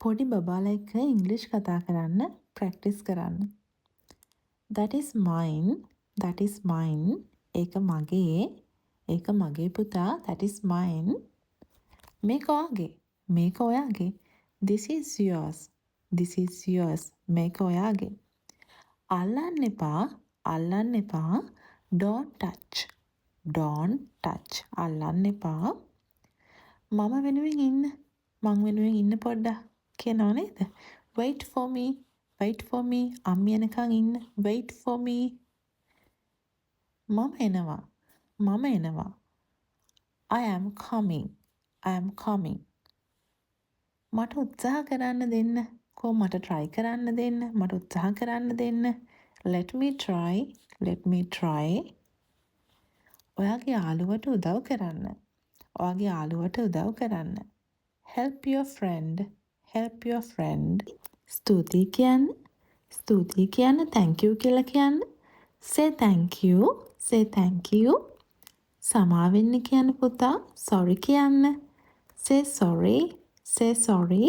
පොඩි බබාලා එක්ක ඉංග්‍රීසි කතා කරන්න ප්‍රැක්ටිස් කරන්න. That is mine. That is mine. ඒක මගේ. ඒක මගේ පුතා. That is mine. මේක ඔයාගේ. මේක ඔයාගේ. This is yours. This is yours. මේක ඔයාගේ. අල්ලන්න එපා. අල්ලන්න එපා. Don't touch. Don't touch. අල්ලන්න එපා. මම වෙනුවෙන් ඉන්න. මං වෙනුවෙන් ඉන්න පොඩ්ඩක් කියනව නේද? Wait for me. Wait for me. අම්මි එනකන් ඉන්න. Wait for me. මම එනවා. මම එනවා. I am coming. I am coming. මට උත්සාහ කරන්න දෙන්න. මට try කරන්න දෙන්න. මට උත්සාහ කරන්න දෙන්න. Let me try. Let me try. ඔයාගේ යාළුවට උදව් කරන්න. ඔයාගේ යාළුවට උදව් කරන්න. Help your friend. Help your friend. ස්තුතියි කියන්න. ස්තුතියි කියන්න. Thank you කියලා කියන්න. Say thank you. Say thank you. සමාවෙන්න කියන්න පුතා. Sorry කියන්න. Say sorry. Say sorry.